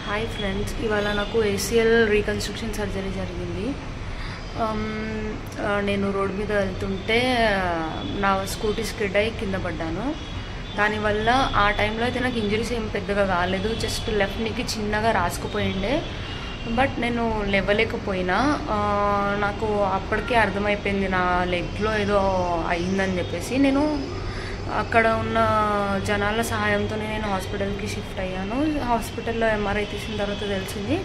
Hi friends, ఇవాళ నాకు ACL reconstruction surgery జరిగింది. నేను రోడ్ మీద వెళ్తుంటే నా స్కూటీ స్కిడ్ అయ్యి కింద పడ్డాను. దానివల్ల ఆ టైంలో అయితే నాకు ఇంజరీస్ ఏం పెద్దగా కాలేదు, జస్ట్ లెఫ్ట్ నీకి చిన్నగా రాసుకుపోయిండే. బట్ నేను లేవలేకపోయినా. నాకు అప్పటికే అర్థమైపోయింది నా లెగ్లో ఏదో అయిందని చెప్పేసి. నేను అక్కడ ఉన్న జనాల సహాయంతో నేను హాస్పిటల్కి షిఫ్ట్ అయ్యాను. హాస్పిటల్లో ఎంఆర్ఐ తీసిన తర్వాత తెలిసింది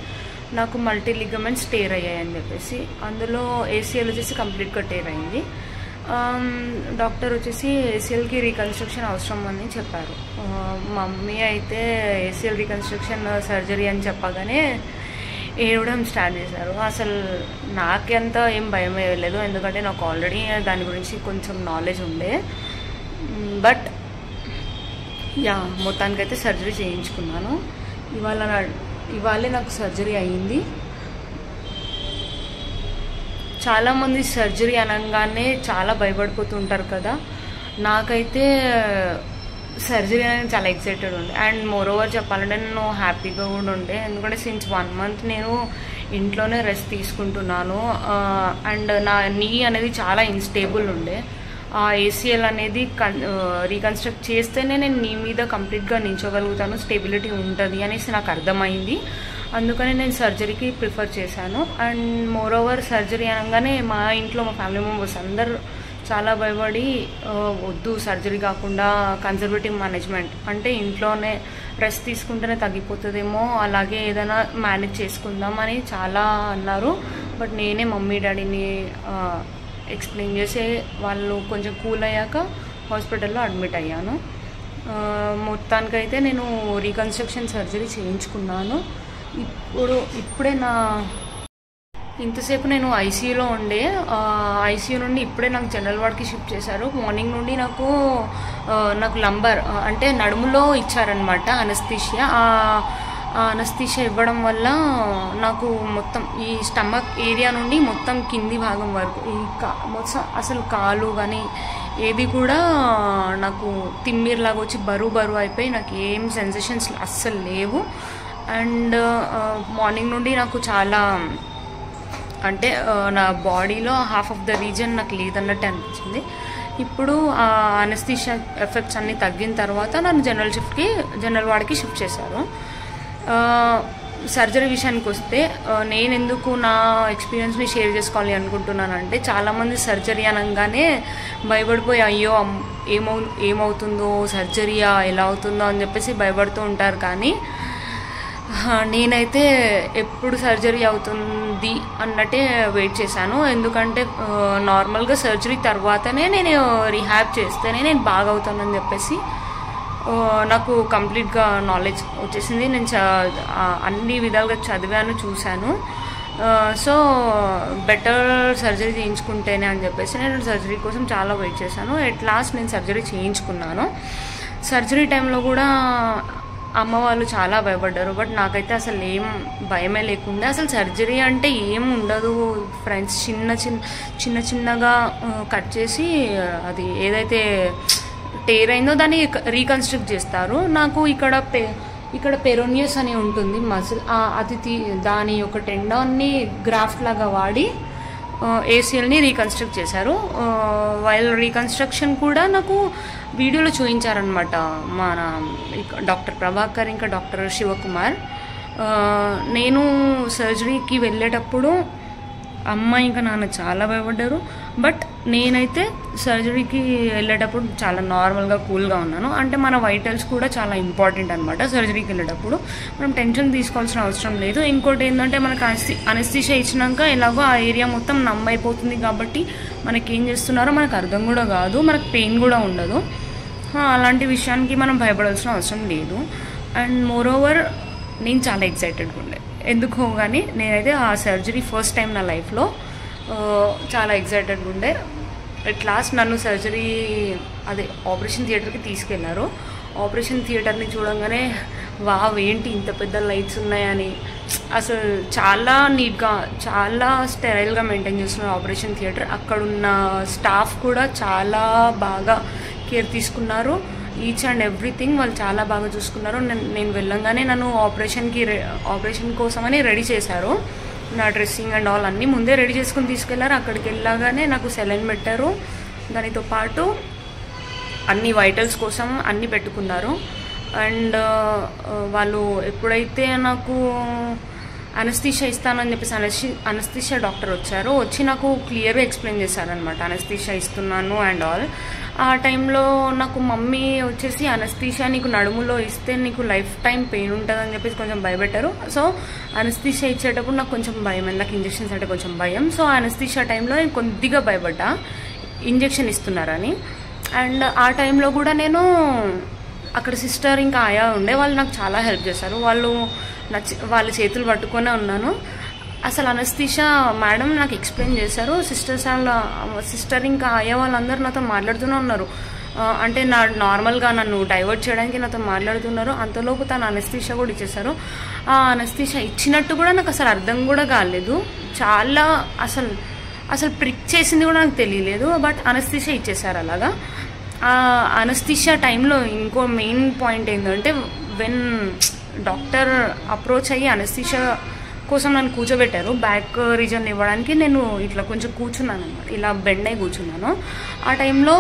నాకు మల్టీ లిగమెంట్స్ టేర్ అయ్యాయని చెప్పేసి. అందులో ఏసీఎల్ వచ్చేసి కంప్లీట్గా టేర్ అయింది. డాక్టర్ వచ్చేసి ఏసీఎల్కి రీకన్స్ట్రక్షన్ అవసరం అని చెప్పారు. మమ్మీ అయితే ఏసీఎల్ రీకన్స్ట్రక్షన్ సర్జరీ అని చెప్పగానే ఏడవడం స్టార్ట్ చేశారు. అసలు నాకెంత ఏం భయం వేయలేదు, ఎందుకంటే నాకు ఆల్రెడీ దాని గురించి కొంచెం నాలెడ్జ్ ఉండే. బట్ మొత్తానికైతే సర్జరీ చేయించుకున్నాను. ఇవాళే నాకు సర్జరీ అయ్యింది. చాలామంది సర్జరీ అనగానే చాలా భయపడిపోతుంటారు కదా. నాకైతే సర్జరీ అనేది చాలా ఎక్సైటెడ్ ఉండే. అండ్ మోరోవర్ చెప్పాలంటే నేను హ్యాపీగా కూడా ఉండే, ఎందుకంటే సిన్స్ 1 month నేను ఇంట్లోనే రెస్ట్ తీసుకుంటున్నాను. అండ్ నా నీ అనేది చాలా ఇన్స్టేబుల్ ఉండే. ఆ ఏసీఎల్ అనేది రీకన్స్ట్రక్ట్ చేస్తేనే నేను నీ మీద కంప్లీట్గా నిల్చోగలుగుతాను, స్టెబిలిటీ ఉంటుంది అనేసి నాకు అర్థమైంది. అందుకని నేను సర్జరీకి ప్రిఫర్ చేశాను. అండ్ మోరోవర్ సర్జరీ అనగానే మా ఇంట్లో మా ఫ్యామిలీ మెంబర్స్ అందరు చాలా భయపడి, వద్దు సర్జరీ కాకుండా కన్జర్వేటివ్ మేనేజ్మెంట్ అంటే ఇంట్లోనే రెస్ట్ తీసుకుంటేనే తగ్గిపోతుందేమో, అలాగే ఏదైనా మేనేజ్ చేసుకుందాం అని చాలా అన్నారు. బట్ నేనే మమ్మీ డాడీని ఎక్స్ప్లెయిన్ చేసి వాళ్ళు కొంచెం కూల్ అయ్యాక హాస్పిటల్లో అడ్మిట్ అయ్యాను. మొత్తానికైతే నేను రీకన్స్ట్రక్షన్ సర్జరీ చేయించుకున్నాను. ఇప్పుడే ఇంతసేపు నేను ఐసీయూలో ఉండే. ఐసీయూ నుండి ఇప్పుడే నాకు జనరల్ వార్డ్కి షిఫ్ట్ చేశారు. మార్నింగ్ నుండి నాకు లంబర్ అంటే నడుములో ఇచ్చారనమాట అనస్థీషియా. అనస్థీషియా ఇవ్వడం వల్ల నాకు మొత్తం ఈ స్టమక్ ఏరియా నుండి మొత్తం కింది భాగం వరకు మొత్తం అసలు కాలు కానీ ఏది కూడా నాకు తిమ్మిర్లాగా వచ్చి బరువు అయిపోయి నాకు ఏం సెన్సేషన్స్ అస్సలు లేవు. అండ్ మార్నింగ్ నుండి నాకు చాలా అంటే నా బాడీలో హాఫ్ ఆఫ్ ద రీజన్ నాకు లేదన్నట్టు అనిపించింది. ఇప్పుడు ఆ అనస్థీషియా ఎఫెక్ట్స్ అన్నీ తగ్గిన తర్వాత నన్ను జనరల్ వార్డ్కి షిఫ్ట్ చేశారు. సర్జరీ విషయానికి వస్తే నేను ఎందుకు నా ఎక్స్పీరియన్స్ని షేర్ చేసుకోవాలి అనుకుంటున్నానంటే, చాలామంది సర్జరీ అనగానే భయపడిపోయి అయ్యో ఏమవుతుందో సర్జరీయా ఎలా అవుతుందో అని చెప్పేసి భయపడుతూ ఉంటారు. కానీ నేనైతే ఎప్పుడు సర్జరీ అవుతుంది అన్నట్టే వెయిట్ చేశాను. ఎందుకంటే నార్మల్గా సర్జరీ తర్వాతనే నేను రీహాబ్ చేస్తేనే నేను బాగా అవుతానని చెప్పేసి నాకు కంప్లీట్గా నాలెడ్జ్ వచ్చేసింది. నేను అన్ని విధాలుగా చదివాను, చూశాను. సో బెటర్ సర్జరీ చేయించుకుంటేనే అని చెప్పేసి నేను సర్జరీ కోసం చాలా వెయిట్ చేశాను. ఎట్ లాస్ట్ నేను సర్జరీ చేయించుకున్నాను. సర్జరీ టైంలో కూడా అమ్మ వాళ్ళు చాలా భయపడ్డారు. బట్ నాకైతే అసలు ఏం భయమే లేకుండా, అసలు సర్జరీ అంటే ఏం ఉండదు ఫ్రెండ్స్. చిన్నగా కట్ చేసి అది ఏదైతే టేర్ అయిందో దాన్ని రీకన్స్ట్రక్ట్ చేస్తారు. నాకు ఇక్కడ పెరోనియస్ అని ఉంటుంది మజిల్, అది దాని యొక్క టెండాన్ని గ్రాఫ్ట్ లాగా వాడి ఏసీఎల్ని రీకన్స్ట్రక్ట్ చేశారు. వైల్ రీకన్స్ట్రక్షన్ కూడా నాకు వీడియోలో చూపించారనమాట మన డాక్టర్ ప్రభాకర్ ఇంకా డాక్టర్ శివకుమార్. నేను సర్జరీకి వెళ్ళేటప్పుడు అమ్మ ఇంకా నాన్న చాలా భయపడ్డారు. బట్ నేనైతే సర్జరీకి వెళ్ళేటప్పుడు చాలా నార్మల్గా కూల్గా ఉన్నాను. అంటే మన వైటల్స్ కూడా చాలా ఇంపార్టెంట్ అనమాట. సర్జరీకి వెళ్ళేటప్పుడు మనం టెన్షన్ తీసుకోవాల్సిన అవసరం లేదు. ఇంకోటి ఏంటంటే మనకు అనస్థీషియా ఇచ్చినాక ఎలాగో ఆ ఏరియా మొత్తం నమ్ అయిపోతుంది కాబట్టి మనకేం చేస్తున్నారో మనకు అర్థం కూడా కాదు, మనకు పెయిన్ కూడా ఉండదు. అలాంటి విషయానికి మనం భయపడాల్సిన అవసరం లేదు. అండ్ మోరోవర్ నేను చాలా ఎక్సైటెడ్గా ఉండే. ఎందుకో కానీ నేనైతే ఆ సర్జరీ ఫస్ట్ టైం నా లైఫ్లో చాలా ఎక్సైటెడ్గా ఉండే. ఎట్ లాస్ట్ నన్ను సర్జరీ ఆపరేషన్ థియేటర్కి తీసుకెళ్లారు. ఆపరేషన్ థియేటర్ని చూడంగానే వావ్ ఏంటి ఇంత పెద్ద లైట్స్ ఉన్నాయని, అసలు చాలా నీట్గా చాలా స్టెరైల్గా మెయింటైన్ చేస్తున్నారు ఆపరేషన్ థియేటర్. అక్కడున్న స్టాఫ్ కూడా చాలా బాగా కేర్ తీసుకున్నారు. ఈచ్ అండ్ ఎవ్రీథింగ్ వాళ్ళు చాలా బాగా చూసుకున్నారు. నేను వెళ్ళంగానే నన్ను ఆపరేషన్ కోసమని రెడీ చేశారు. నా డ్రెస్సింగ్ అండ్ ఆల్ అన్నీ ముందే రెడీ చేసుకుని తీసుకెళ్లారు. అక్కడికి వెళ్ళగానే నాకు సెలైన్ పెట్టారు. దానితో పాటు అన్ని వైటల్స్ కోసం అన్నీ పెట్టుకున్నారు. అండ్ వాళ్ళు ఎప్పుడైతే నాకు అనస్థీషియా ఇస్తానని చెప్పేసి అనస్థీషియా డాక్టర్ వచ్చి నాకు క్లియర్గా ఎక్స్ప్లెయిన్ చేశారనమాట, అనస్థీషియా ఇస్తున్నాను అండ్ ఆల్. ఆ టైంలో నాకు మమ్మీ వచ్చేసి అనస్థీషియా నీకు నడుములో ఇస్తే నీకు లైఫ్ టైం పెయిన్ ఉంటుందని చెప్పేసి కొంచెం భయపెట్టారు. సో అనస్థీషియా ఇచ్చేటప్పుడు నాకు కొంచెం భయం, నాకు ఇంజెక్షన్స్ అంటే కొంచెం భయం. సో అనస్థీషియా టైంలో నేను కొద్దిగా భయపడ్డా ఇంజెక్షన్ ఇస్తున్నారని. అండ్ ఆ టైంలో కూడా నేను అక్కడ సిస్టర్ ఇంకా ఆయా ఉండే, వాళ్ళు నాకు చాలా హెల్ప్ చేశారు. వాళ్ళ చేతులు పట్టుకునే ఉన్నాను. అసలు అనస్థీషియా మేడం నాకు ఎక్స్ప్లెయిన్ చేశారు. సిస్టర్ ఇంకా ఆయా వాళ్ళందరూ నాతో మాట్లాడుతూనే ఉన్నారు. అంటే నార్మల్గా నన్ను డైవర్ట్ చేయడానికి నాతో మాట్లాడుతున్నారు. అంతలోపు తను అనస్థీషియా కూడా ఇచ్చేశారు. ఆ అనస్థీషియా ఇచ్చినట్టు కూడా నాకు అసలు అర్థం కూడా కాలేదు. చాలా అసలు ప్రిక్ చేసింది కూడా నాకు తెలియలేదు. బట్ అనస్థీషియా ఇచ్చేసారు అలాగా. అనస్థీషియా టైంలో ఇంకో మెయిన్ పాయింట్ ఏంటంటే, వెన్ డాక్టర్ అప్రోచ్ అయ్యి అనస్థీషియా కోసం నన్ను కూర్చోబెట్టారు. బ్యాక్ రీజన్ ఇవ్వడానికి నేను ఇట్లా కొంచెం కూర్చున్నాను అనమాట, ఇలా బెండ్ అయి కూర్చున్నాను. ఆ టైంలో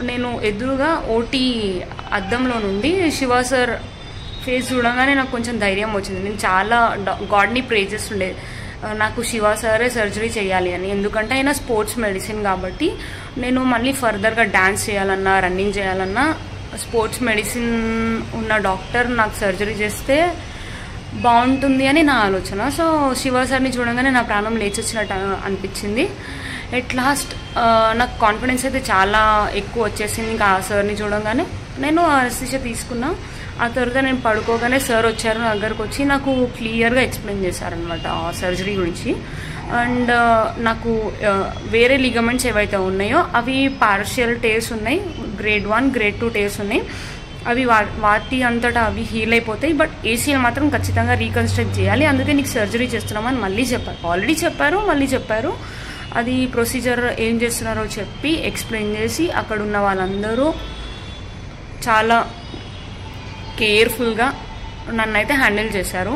నేను ఎదురుగా ఓటీ అద్దంలో నుండి శివ సార్ ఫేస్ చూడగానే నాకు కొంచెం ధైర్యం వచ్చింది. నేను చాలా గాడ్ని ప్రే చేస్తుండే, నాకు శివ సారే సర్జరీ చేయాలి అని. ఎందుకంటే ఆయన స్పోర్ట్స్ మెడిసిన్ కాబట్టి నేను మళ్ళీ ఫర్దర్గా డ్యాన్స్ చేయాలన్నా రన్నింగ్ చేయాలన్నా స్పోర్ట్స్ మెడిసిన్ ఉన్న డాక్టర్ నాకు సర్జరీ చేస్తే బాగుంటుంది అని నా ఆలోచన. సో శివ సార్ని చూడగానే నా ప్రాణం లేచొచ్చినట్టు అనిపించింది. ఎట్ లాస్ట్ నాకు కాన్ఫిడెన్స్ అయితే చాలా ఎక్కువ వచ్చేసింది. ఇంకా ఆ సార్ని చూడగానే నేను అనస్థీషియా తీసుకున్నా. ఆ తర్వాత నేను పడుకోగానే సార్ వచ్చారు, నా దగ్గరకు వచ్చి నాకు క్లియర్గా ఎక్స్ప్లెయిన్ చేశారనమాట ఆ సర్జరీ గురించి. అండ్ నాకు వేరే లిగమెంట్స్ ఏవైతే ఉన్నాయో అవి పార్షియల్ టేర్స్ ఉన్నాయి, గ్రేడ్ 1 గ్రేడ్ 2 టేర్స్ ఉన్నాయి. అవి వాటి అంతటా అవి హీల్ అయిపోతాయి. బట్ ఏసీఎల్ మాత్రం ఖచ్చితంగా రీకన్స్ట్రక్ట్ చేయాలి, అందుకే నీకు సర్జరీ చేస్తున్నామని మళ్ళీ చెప్పారు. ఆల్రెడీ చెప్పారు, మళ్ళీ చెప్పారు. అది ప్రొసీజర్ ఏం చేస్తున్నారో చెప్పి ఎక్స్ప్లెయిన్ చేసి అక్కడ ఉన్న వాళ్ళందరూ చాలా కేర్ఫుల్గా నన్నైతే హ్యాండిల్ చేశారు.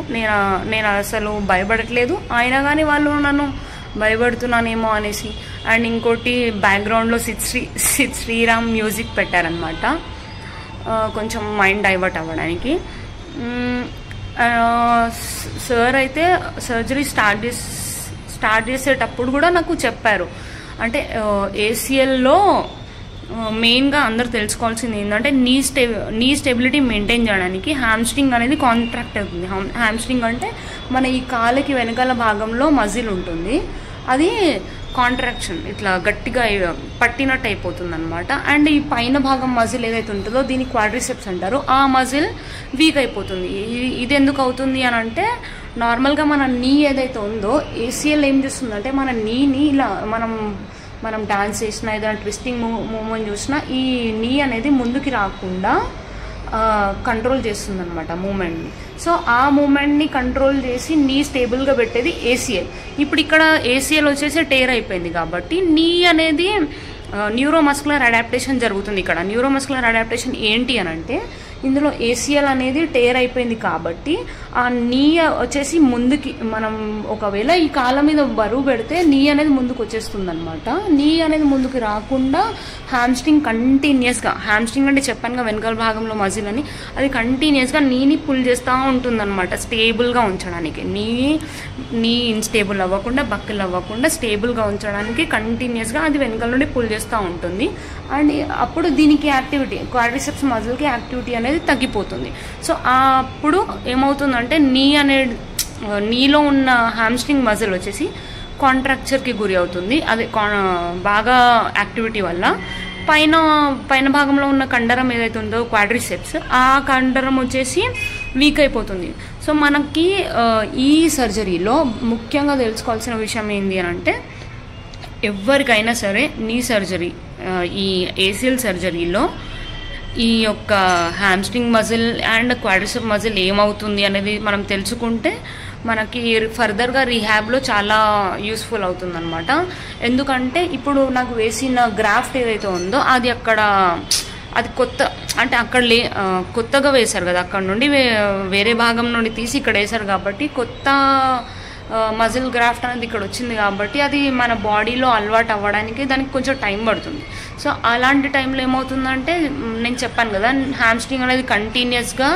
నేను అసలు భయపడట్లేదు, అయినా కానీ వాళ్ళు నన్ను భయపడుతున్నానేమో అనేసి. అండ్ ఇంకోటి బ్యాక్గ్రౌండ్లో సిద్ శ్రీరామ్ మ్యూజిక్ పెట్టారనమాట, కొంచెం మైండ్ డైవర్ట్ అవ్వడానికి. సార్ అయితే సర్జరీ స్టార్ట్ చేసేటప్పుడు కూడా నాకు చెప్పారు, అంటే ఏసీఎల్లో మెయిన్గా అందరూ తెలుసుకోవాల్సింది ఏంటంటే నీ స్టెబిలిటీ మెయింటైన్ చేయడానికి హ్యామ్స్ట్రింగ్ అనేది కాంట్రాక్ట్ అవుతుంది. హ్యామ్స్ట్రింగ్ అంటే మన ఈ కాలుకి వెనకాల భాగంలో మజిల్ ఉంటుంది, అది కాంట్రాక్షన్ ఇట్లా గట్టిగా పట్టినట్టు అయిపోతుంది అనమాట. అండ్ ఈ పైన భాగం మజిల్ ఏదైతే ఉంటుందో దీన్ని క్వాడ్రిసెప్స్ అంటారు, ఆ మజిల్ వీక్ అయిపోతుంది. ఇది ఎందుకు అవుతుంది అని అంటే, నార్మల్గా మన నీ ఏదైతే ఉందో ఏసీఎల్ ఏం చేస్తుందంటే మన నీని ఇలా మనం డాన్స్ చేసినా ఏదైనా ట్విస్టింగ్ మూమెంట్ చూసినా ఈ నీ అనేది ముందుకి రాకుండా కంట్రోల్ చేస్తుంది అనమాట మూమెంట్ని. సో ఆ మూమెంట్ని కంట్రోల్ చేసి నీ స్టేబుల్గా పెట్టేది ఏసీఎల్. ఇప్పుడు ఇక్కడ ఏసీఎల్ వచ్చేసి టేర్ అయిపోయింది కాబట్టి నీ అనేది న్యూరోమస్కులర్ అడాప్టేషన్ జరుగుతుంది. ఇక్కడ న్యూరోమస్కులర్ అడాప్టేషన్ ఏంటి అని అంటే, ఇందులో ఏసీఎల్ అనేది టేర్ అయిపోయింది కాబట్టి ఆ నీ వచ్చేసి ముందుకి, మనం ఒకవేళ ఈ కాళ్ళ మీద బరువు పెడితే నీ అనేది ముందుకు వచ్చేస్తుంది అనమాట. నీ అనేది ముందుకు రాకుండా హ్యామ్స్ట్రింగ్ కంటిన్యూస్గా, హ్యామ్స్ట్రింగ్ అంటే చెప్పానుగా వెనకాల భాగంలో మజిల్ అని, అది కంటిన్యూస్గా నీని పుల్ చేస్తూ ఉంటుంది అనమాట స్టేబుల్గా ఉంచడానికి. నీ ఇన్స్టేబుల్ అవ్వకుండా బక్కలు అవ్వకుండా స్టేబుల్గా ఉంచడానికి కంటిన్యూస్గా అది వెనకాల నుండి పుల్ చేస్తూ ఉంటుంది. అండ్ అప్పుడు దీనికి యాక్టివిటీ, క్వాడ్రిసెప్స్ మజిల్కి యాక్టివిటీ అనేది తగ్గిపోతుంది. సో అప్పుడు ఏమవుతుందంటే నీలో ఉన్న హ్యామ్స్ట్రింగ్ మజిల్ వచ్చేసి కాంట్రాక్చర్కి గురి అవుతుంది. అది బాగా యాక్టివిటీ వల్ల పైన భాగంలో ఉన్న కండరం ఏదైతే ఉందో క్వాడ్రిసెప్స్, ఆ కండరం వచ్చేసి వీక్ అయిపోతుంది. సో మనకి ఈ సర్జరీలో ముఖ్యంగా తెలుసుకోవాల్సిన విషయం ఏంటి అని అంటే, ఎవరికైనా సరే నీ సర్జరీ, ఈ ఏసీఎల్ సర్జరీలో ఈ యొక్క hamstring muscle and quadricep muscle ఏమవుతుంది అనేది మనం తెలుసుకుంటే మనకి ఫర్దర్గా రీహాబ్లో చాలా యూస్ఫుల్ అవుతుందన్నమాట. ఎందుకంటే ఇప్పుడు నాకు వేసిన గ్రాఫ్ట్ ఏదైతే ఉందో అది అక్కడ అది కొత్త అంటే అక్కడ కొత్తగా వేశారు కదా, అక్కడ నుండి వేరే భాగం నుండి తీసి ఇక్కడ వేశారు కాబట్టి కొత్త మజిల్ గ్రాఫ్ట్ అనేది ఇక్కడ వచ్చింది కాబట్టి అది మన బాడీలో అలవాటు అవ్వడానికి దానికి కొంచెం టైం పడుతుంది. సో అలాంటి టైంలో ఏమవుతుందంటే నేను చెప్పాను కదా, హ్యామ్స్ట్రింగ్ అనేది కంటిన్యూస్గా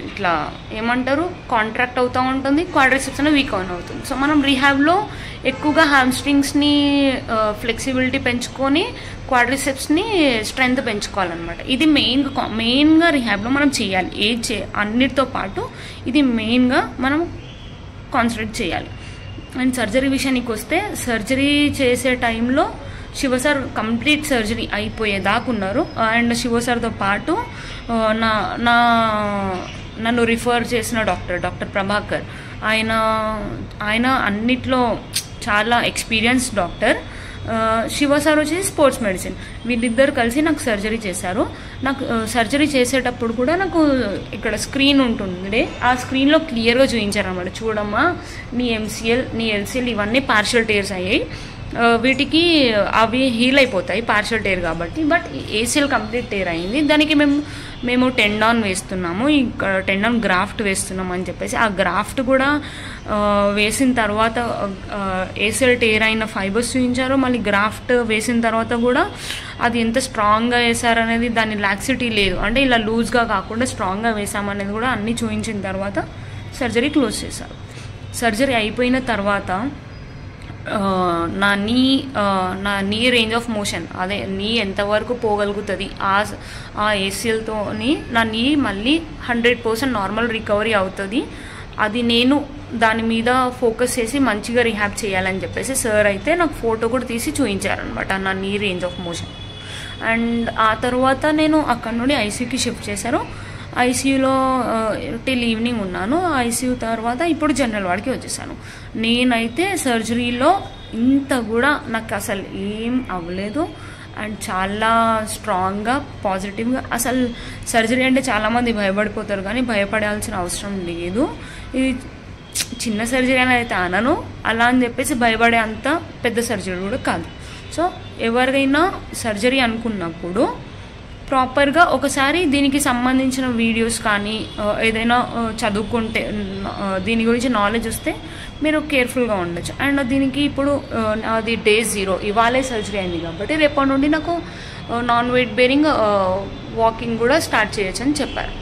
ఇట్లా ఏమంటారు కాంట్రాక్ట్ అవుతూ ఉంటుంది, క్వాడ్రిసెప్స్ అనేది వీక్ ఆన్ అవుతుంది. సో మనం రీహాబ్లో ఎక్కువగా హ్యామ్స్ట్రింగ్స్ని ఫ్లెక్సిబిలిటీ పెంచుకొని క్వాడ్రిసెప్స్ని స్ట్రెంగ్త్ పెంచుకోవాలన్నమాట. ఇది మెయిన్గా రీహాబ్లో మనం చేయాలి. అన్నిటితో పాటు ఇది మెయిన్గా మనం కాన్సన్ట్రేట్ చేయాలి. అండ్ సర్జరీ విషయానికి వస్తే, సర్జరీ చేసే టైంలో శివ సార్ కంప్లీట్ సర్జరీ అయిపోయేదాకా ఉన్నారు. అండ్ శివ సార్తో పాటు నన్ను రిఫర్ చేసిన డాక్టర్ ప్రభాకర్, ఆయన అన్నిట్లో చాలా ఎక్స్పీరియన్స్ డాక్టర్. శివ సార్ వచ్చేసి స్పోర్ట్స్ మెడిసిన్. వీళ్ళిద్దరు కలిసి నాకు సర్జరీ చేశారు. నాకు సర్జరీ చేసేటప్పుడు కూడా నాకు ఇక్కడ స్క్రీన్ ఉంటుంది, ఆ స్క్రీన్లో క్లియర్గా చూపించారు అన్నమాట. చూడమ్మా, నీ MCL నీ LCL ఇవన్నీ పార్షియల్ టేర్స్ అయ్యాయి, వీటికి అవి హీల్ అయిపోతాయి పార్షియల్ టేర్ కాబట్టి. బట్ ACL కంప్లీట్ టేర్ అయింది, దానికి మేము టెండాన్ వేస్తున్నాము, ఇక్కడ టెండాన్ గ్రాఫ్ట్ వేస్తున్నాము అని చెప్పేసి ఆ గ్రాఫ్ట్ కూడా వేసిన తర్వాత ACL టేర్ అయిన ఫైబర్స్ చూపించారు. మళ్ళీ గ్రాఫ్ట్ వేసిన తర్వాత కూడా అది ఎంత స్ట్రాంగ్గా వేసారనేది, దాని లాక్సిటీ లేదు అంటే ఇలా లూజ్గా కాకుండా స్ట్రాంగ్గా వేసామనేది కూడా అన్నీ చూపించిన తర్వాత సర్జరీ క్లోజ్ చేశారు. సర్జరీ అయిపోయిన తర్వాత నా నీ రేంజ్ ఆఫ్ మోషన్, అదే నీ ఎంతవరకు పోగలుగుతుంది ఆ ACLతోని నా నీ మళ్ళీ 100% నార్మల్ రికవరీ అవుతుంది. అది నేను దాని మీద ఫోకస్ చేసి మంచిగా రీహాబ్ చేయాలని చెప్పేసి సార్ అయితే నాకు ఫోటో కూడా తీసి చూపించారనమాట, నా నీ రేంజ్ ఆఫ్ మోషన్. అండ్ ఆ తర్వాత నేను అక్కడ నుండి ICUకి షిఫ్ట్ చేశారు. ICUలో టిల్ ఈవినింగ్ ఉన్నాను. ICU తర్వాత ఇప్పుడు జనరల్ వార్డ్కి వచ్చేసాను. నేనైతే సర్జరీలో ఇంత కూడా నాకు అసలు ఏం అవ్వలేదు. అండ్ చాలా స్ట్రాంగ్గా పాజిటివ్గా, అసలు సర్జరీ అంటే చాలామంది భయపడిపోతారు కానీ భయపడాల్సిన అవసరం లేదు. ఇది చిన్న సర్జరీ అని అయితే అనను, అలా అని చెప్పేసి భయపడే అంత పెద్ద సర్జరీ కూడా కాదు. సో ఎవరికైనా సర్జరీ అనుకున్నప్పుడు ప్రాపర్గా ఒకసారి దీనికి సంబంధించిన వీడియోస్ కానీ ఏదైనా చదువుకుంటే దీని గురించి నాలెడ్జ్ వస్తే మీరు కేర్ఫుల్గా ఉండొచ్చు. అండ్ దీనికి ఇప్పుడు అది Day 0 ఇవాళే సర్జరీ అయింది కాబట్టి రేపటి నుండి నాకు నాన్ వెయిట్ బేరింగ్ వాకింగ్ కూడా స్టార్ట్ చేయొచ్చు అని చెప్పారు.